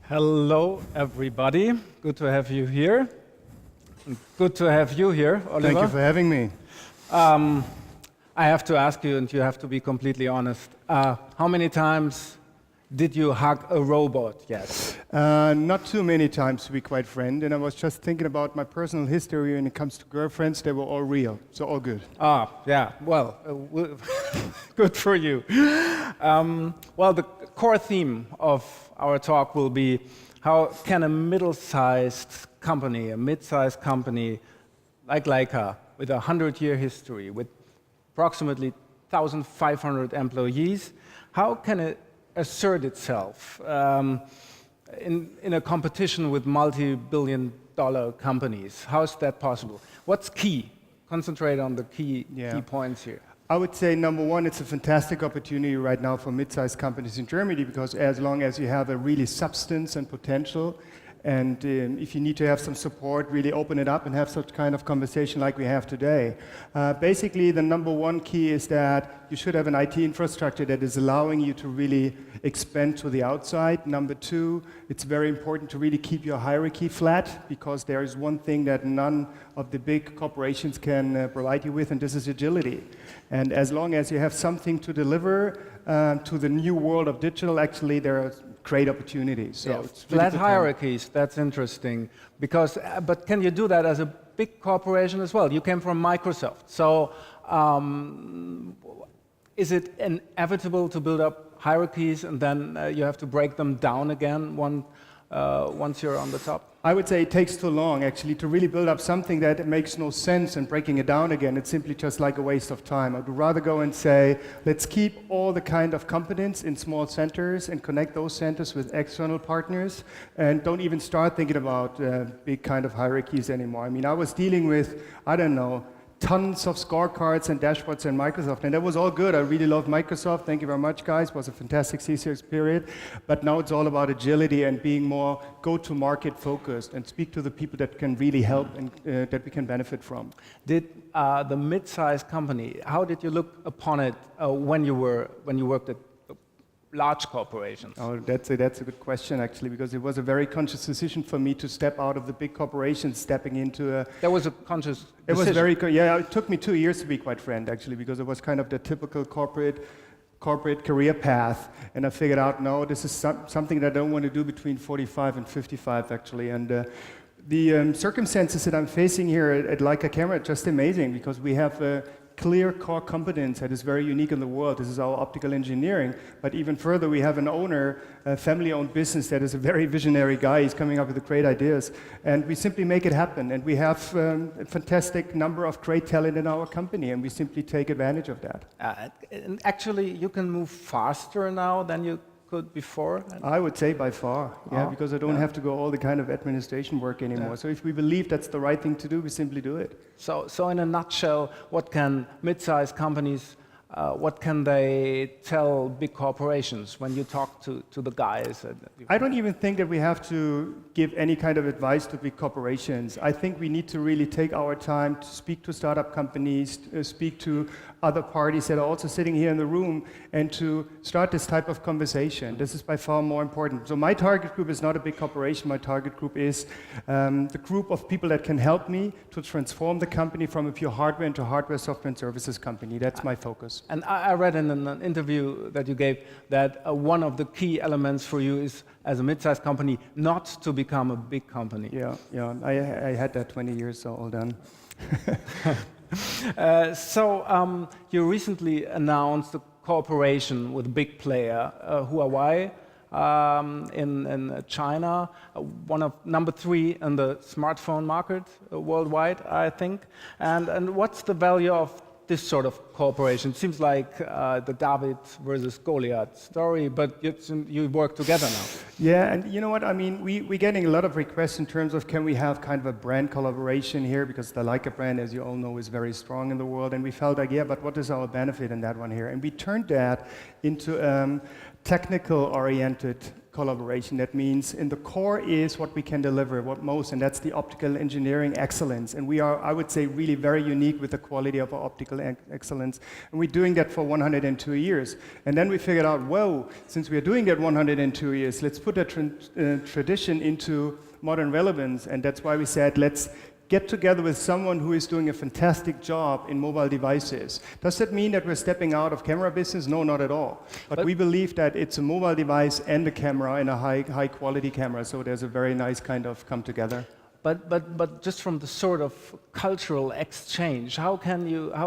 Hello, everybody. Good to have you here. Good to have you here, Oliver. Thank you for having me. I have to ask you, and you have to be completely honest, how many times did you hug a robot yet? Not too many times, to be quite frank. And I was just thinking about my personal history when it comes to girlfriends. They were all real, so all good. Yeah, well, good for you. Well, the core theme of our talk will be how can a middle-sized company, a mid-sized company like Leica, with a 100-year history, with approximately 1,500 employees, how can it assert itself in a competition with multi-billion-dollar companies? How is that possible? What's key? Concentrate on the key points here. I would say, number one, it's a fantastic opportunity right now for mid-sized companies in Germany, because as long as you have a really substance and potential, and if you need to have some support, really open it up and have such kind of conversation like we have today. Basically, the number one key is that you should have an IT infrastructure that is allowing you to really expand to the outside. Number two, it's very important to really keep your hierarchy flat, because there is one thing that none of the big corporations can provide you with, and this is agility. And as long as you have something to deliver to the new world of digital, actually there are great opportunities. So it's really flat hierarchies, that's interesting. Because, but can you do that as a big corporation as well? You came from Microsoft. So is it inevitable to build up hierarchies and then you have to break them down again once you're on the top? I would say it takes too long, actually, to really build up something that makes no sense, and breaking it down again, it's simply just like a waste of time. I would rather go and say, let's keep all the kind of competence in small centers and connect those centers with external partners, and don't even start thinking about big kind of hierarchies anymore. I mean, I was dealing with, I don't know, tons of scorecards and dashboards in Microsoft, and that was all good. I really love Microsoft. Thank you very much, guys. It was a fantastic C6 period. But now it's all about agility and being more go-to-market focused and speak to the people that can really help and that we can benefit from. Did the mid-sized company, how did you look upon it when you worked at large corporations? Oh, that's a good question, actually, because it was a very conscious decision for me to step out of the big corporations, stepping into a... That was a conscious decision. It was very, yeah, it took me 2 years to be quite frank, actually, because it was kind of the typical corporate career path, and I figured out, no, this is something that I don't want to do between 45 and 55, actually, and the circumstances that I'm facing here at Leica Camera are just amazing, because we have a clear core competence that is very unique in the world. This is our optical engineering, but even further, we have an owner, a family-owned business that is a very visionary guy. He's coming up with great ideas, and we simply make it happen, and we have a fantastic number of great talent in our company, and we simply take advantage of that. And actually, you can move faster now than you could before? I would say by far, yeah, because I don't have to go all the kind of administration work anymore. Yeah. So if we believe that's the right thing to do, we simply do it. So in a nutshell, what can mid-sized companies, what can they tell big corporations when you talk to the guys? I don't even think that we have to give any kind of advice to big corporations. I think we need to really take our time to speak to startup companies, speak to other parties that are also sitting here in the room, and to start this type of conversation. This is by far more important. So my target group is not a big corporation. My target group is the group of people that can help me to transform the company from a pure hardware into hardware, software, and services company. That's my focus. And I read in an interview that you gave that one of the key elements for you is, as a mid-sized company, not to become a big company. Yeah. I had that 20 years, so all done. You recently announced a cooperation with a big player, Huawei, in China, one of number 3 in the smartphone market worldwide, I think. And what's the value of this sort of cooperation? It seems like the David versus Goliath story, but you work together now. Yeah, and you know what, I mean, we're getting a lot of requests in terms of can we have kind of a brand collaboration here, because the Leica brand, as you all know, is very strong in the world, and we felt like, yeah, but what is our benefit in that one here? And we turned that into technical-oriented collaboration. That means in the core is what we can deliver, what most, and that's the optical engineering excellence. And we are, I would say, really very unique with the quality of our optical excellence. And we're doing that for 102 years. And then we figured out, whoa, since we're doing that 102 years, let's put that tradition into modern relevance. And that's why we said, let's get together with someone who is doing a fantastic job in mobile devices. Does that mean that we're stepping out of camera business? No, not at all. But we believe that it's a mobile device and a camera and a high quality camera, so there's a very nice kind of come together. But just from the sort of cultural exchange, how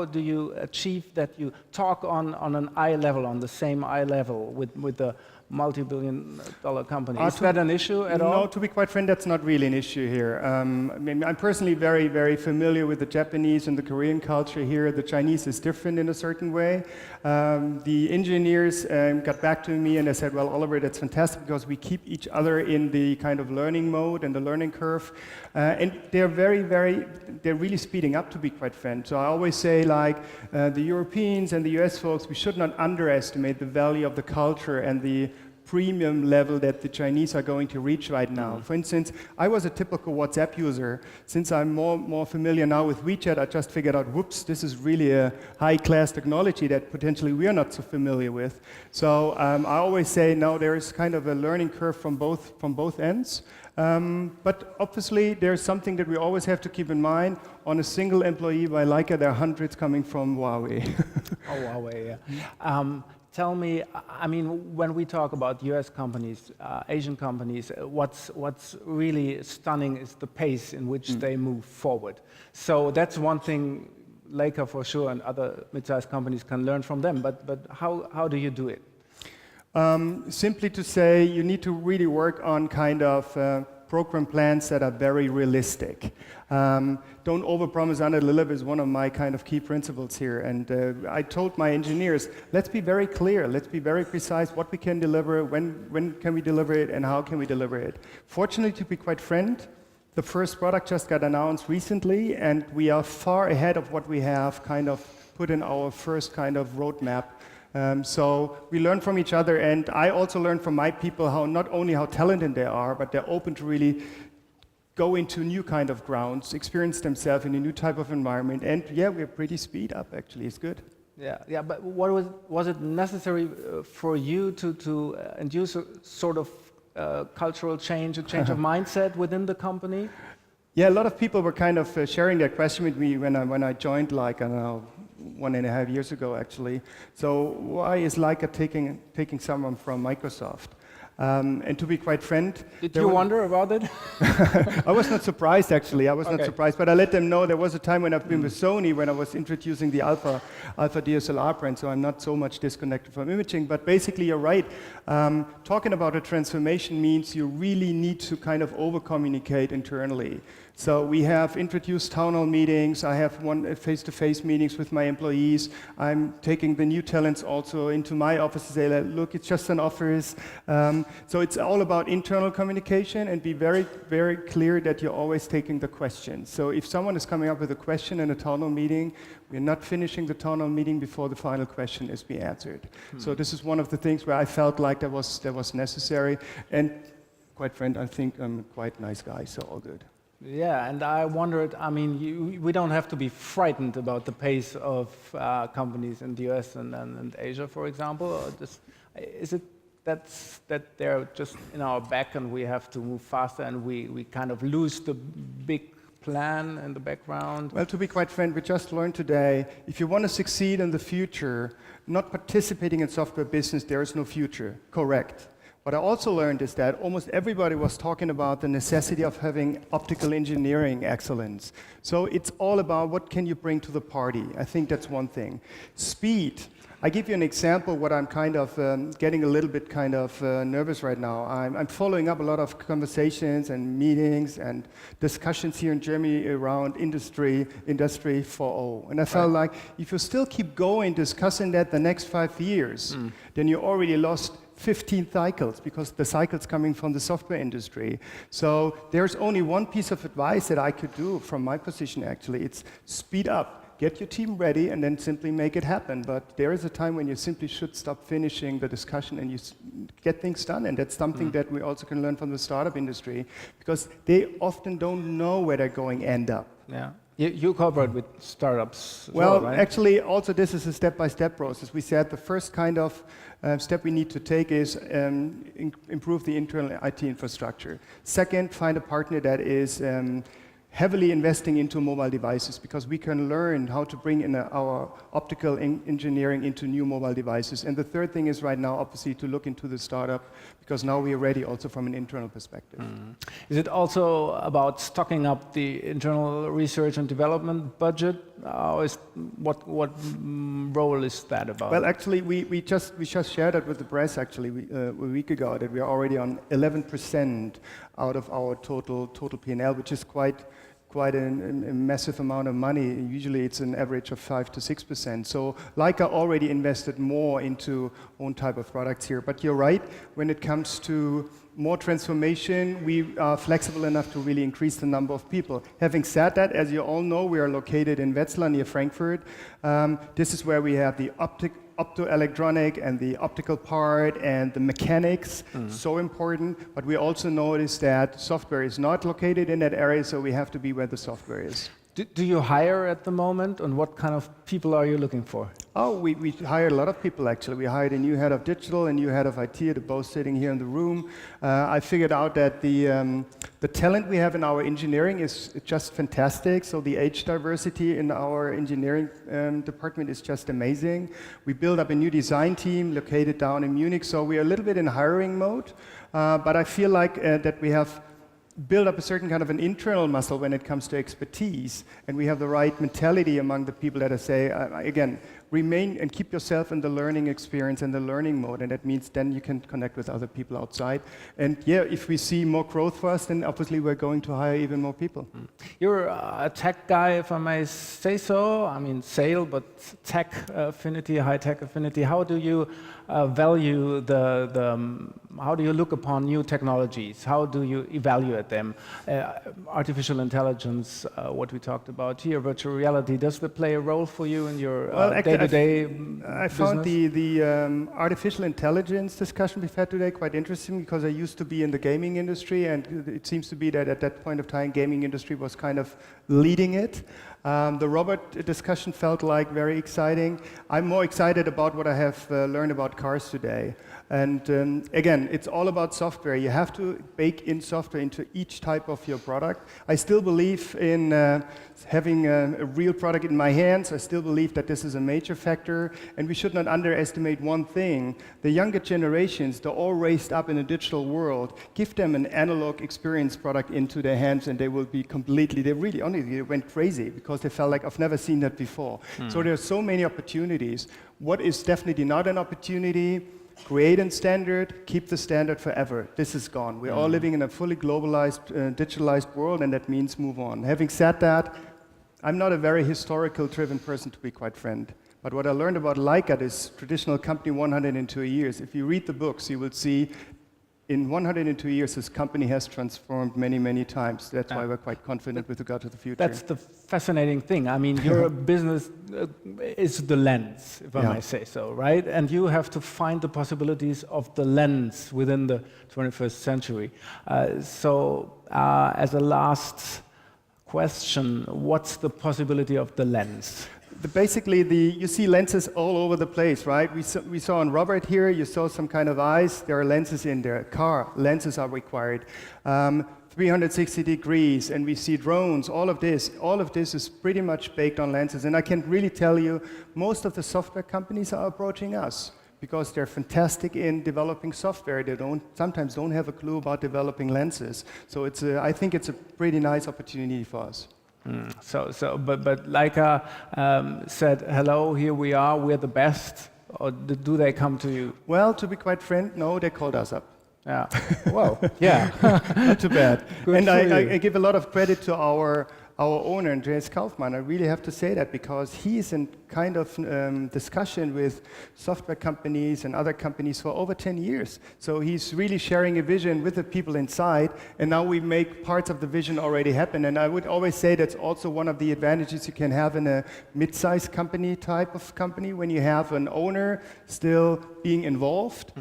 do you achieve that you talk on an eye level, on the same eye level with the multi-billion-dollar company? Is that an issue at all? No, to be quite frank, that's not really an issue here. I mean, I'm personally very, very familiar with the Japanese and the Korean culture here. The Chinese is different in a certain way. The engineers got back to me and they said, well, Oliver, that's fantastic because we keep each other in the kind of learning mode and the learning curve. And they're they're really speeding up, to be quite frank. So I always say, like, the Europeans and the US folks, we should not underestimate the value of the culture and the premium level that the Chinese are going to reach right now. For instance, I was a typical WhatsApp user. Since I'm more familiar now with WeChat, I just figured out, whoops, this is really a high-class technology that potentially we are not so familiar with. So I always say, no, there is kind of a learning curve from both ends. But obviously, there's something that we always have to keep in mind. On a single employee by Leica, there are hundreds coming from Huawei. Oh, Huawei, yeah. Tell me, I mean, when we talk about US companies, Asian companies, what's really stunning is the pace in which they move forward. So that's one thing Leica for sure and other mid-sized companies can learn from them, but how do you do it? Simply to say, you need to really work on kind of program plans that are very realistic. Don't overpromise, underdeliver is one of my kind of key principles here. And I told my engineers, let's be very clear, let's be very precise what we can deliver, when can we deliver it, and how can we deliver it. Fortunately, to be quite frank, the first product just got announced recently, and we are far ahead of what we have kind of put in our first kind of roadmap. So we learn from each other, and I also learn from my people how not only how talented they are, but they're open to really go into new kind of grounds, experience themselves in a new type of environment, and yeah, we're pretty speed up actually. It's good. Yeah. But was it necessary for you to induce a sort of cultural change, a change of mindset within the company? Yeah, a lot of people were kind of sharing that question with me when I joined Leica now 1.5 years ago, actually. So why is Leica taking someone from Microsoft? And to be quite frank... Did you wonder about it? I was not surprised, actually. I was not surprised, but I let them know there was a time when I've been with Sony when I was introducing the Alpha DSLR brand, so I'm not so much disconnected from imaging. But basically, you're right. Talking about a transformation means you really need to kind of over-communicate internally. So we have introduced town hall meetings. I have one face-to-face meetings with my employees. I'm taking the new talents also into my office to say, look, it's just an office. So it's all about internal communication, and be very, very clear that you're always taking the questions. So if someone is coming up with a question in a town hall meeting, we're not finishing the town hall meeting before the final question is being answered. So this is one of the things where I felt like that was necessary. And quite frank, I think I'm a quite nice guy, so all good. Yeah, and I wondered, I mean, we don't have to be frightened about the pace of companies in the US and Asia, for example. Or is it that they're just in our back and we have to move faster and we kind of lose the big plan in the background? Well, to be quite frank, we just learned today, if you want to succeed in the future, not participating in software business, there is no future. Correct. What I also learned is that almost everybody was talking about the necessity of having optical engineering excellence. So it's all about what can you bring to the party. I think that's one thing. Speed. I give you an example what I'm kind of getting a little bit kind of nervous right now. I'm following up a lot of conversations and meetings and discussions here in Germany around Industry 4.0. And I felt like if you still keep going discussing that the next 5 years, then you already lost 15 cycles, because the cycle's coming from the software industry. So there's only one piece of advice that I could do from my position, actually. It's speed up. get your team ready, and then simply make it happen. But there is a time when you simply should stop finishing the discussion and you get things done. And that's something that we also can learn from the startup industry, because they often don't know where they're going end up. Yeah. You cooperate with startups as well, right? Actually, also this is a step-by-step process. We said the first kind of step we need to take is improve the internal IT infrastructure. Second, find a partner that is heavily investing into mobile devices, because we can learn how to bring in our optical engineering into new mobile devices. And the third thing is right now, obviously, to look into the startup, because now we are ready also from an internal perspective. Is it also about stocking up the internal research and development budget? What role is that about? Well, actually, we just shared that with the press actually a week ago, that we are already on 11% out of our total P&L, which is quite a massive amount of money. Usually it's an average of 5 to 6%. So Leica already invested more into own type of products here. But you're right, when it comes to more transformation, we are flexible enough to really increase the number of people. Having said that, as you all know, we are located in Wetzlar near Frankfurt. This is where we have the optoelectronic and the optical part and the mechanics, so important. But we also notice that software is not located in that area, so we have to be where the software is. Do you hire at the moment, and what kind of people are you looking for? Oh, we hired a lot of people actually. We hired a new head of digital, a new head of IT, they're both sitting here in the room. I figured out that the talent we have in our engineering is just fantastic. So the age diversity in our engineering department is just amazing. We built up a new design team located down in Munich, so we are a little bit in hiring mode. But I feel like that we have build up a certain kind of an internal muscle when it comes to expertise, and we have the right mentality among the people that I say, again, remain and keep yourself in the learning experience and the learning mode, and that means then you can connect with other people outside. And yeah, if we see more growth for us, then obviously we're going to hire even more people. You're a tech guy, if I may say so. I mean, sale, but tech affinity, high-tech affinity. How do you value how do you look upon new technologies? How do you evaluate them? Artificial intelligence, what we talked about here, virtual reality, does that play a role for you in your day-to-day business? I found the artificial intelligence discussion we've had today quite interesting, because I used to be in the gaming industry, and it seems to be that at that point of time, gaming industry was kind of leading it. The robot discussion felt like very exciting. I'm more excited about what I have learned about cars today. And again, it's all about software. You have to bake in software into each type of your product. I still believe in having a real product in my hands. I still believe that this is a major factor, and we should not underestimate one thing. The younger generations, they're all raised up in a digital world. Give them an analog experience product into their hands, and they will be completely, they went crazy, because they felt like, I've never seen that before. So there are so many opportunities. What is definitely not an opportunity? Create a standard, keep the standard forever. This is gone. We're all living in a fully globalized, digitalized world, and that means move on. Having said that, I'm not a very historical-driven person, to be quite frank. But what I learned about Leica, this traditional company, 102 years, if you read the books, you will see in 102 years, this company has transformed many, many times. That's why we're quite confident with regard to the future. That's the fascinating thing. I mean, your business is the lens, if I may say so, right? And you have to find the possibilities of the lens within the 21st century. As a last question, what's the possibility of the lens? Basically, you see lenses all over the place, right? We saw on Robert here, you saw some kind of eyes. There are lenses in there. Car lenses are required. 360 degrees, and we see drones. All of this is pretty much baked on lenses. And I can really tell you, most of the software companies are approaching us, because they're fantastic in developing software. They sometimes don't have a clue about developing lenses. So I think it's a pretty nice opportunity for us. But Leica said, hello, here we are, we're the best, or do they come to you? Well, to be quite frank, no, they called us up. Yeah, well, yeah. Not too bad. Good and I give a lot of credit to our our owner, Andreas Kaufmann, I really have to say that because he is in kind of discussion with software companies and other companies for over 10 years. So he's really sharing a vision with the people inside, and now we make parts of the vision already happen. And I would always say that's also one of the advantages you can have in a mid-sized company type of company, when you have an owner still being involved.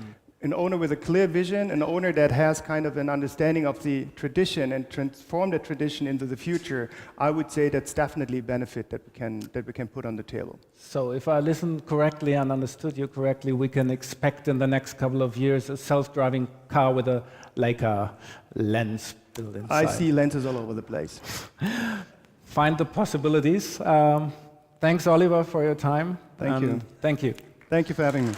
An owner with a clear vision, an owner that has kind of an understanding of the tradition and transform the tradition into the future. I would say that's definitely a benefit that we can put on the table. So if I listened correctly and understood you correctly, we can expect in the next couple of years a self-driving car with a Leica lens built inside. I see lenses all over the place. Find the possibilities. Thanks, Oliver, for your time. Thank you. Thank you. Thank you for having me.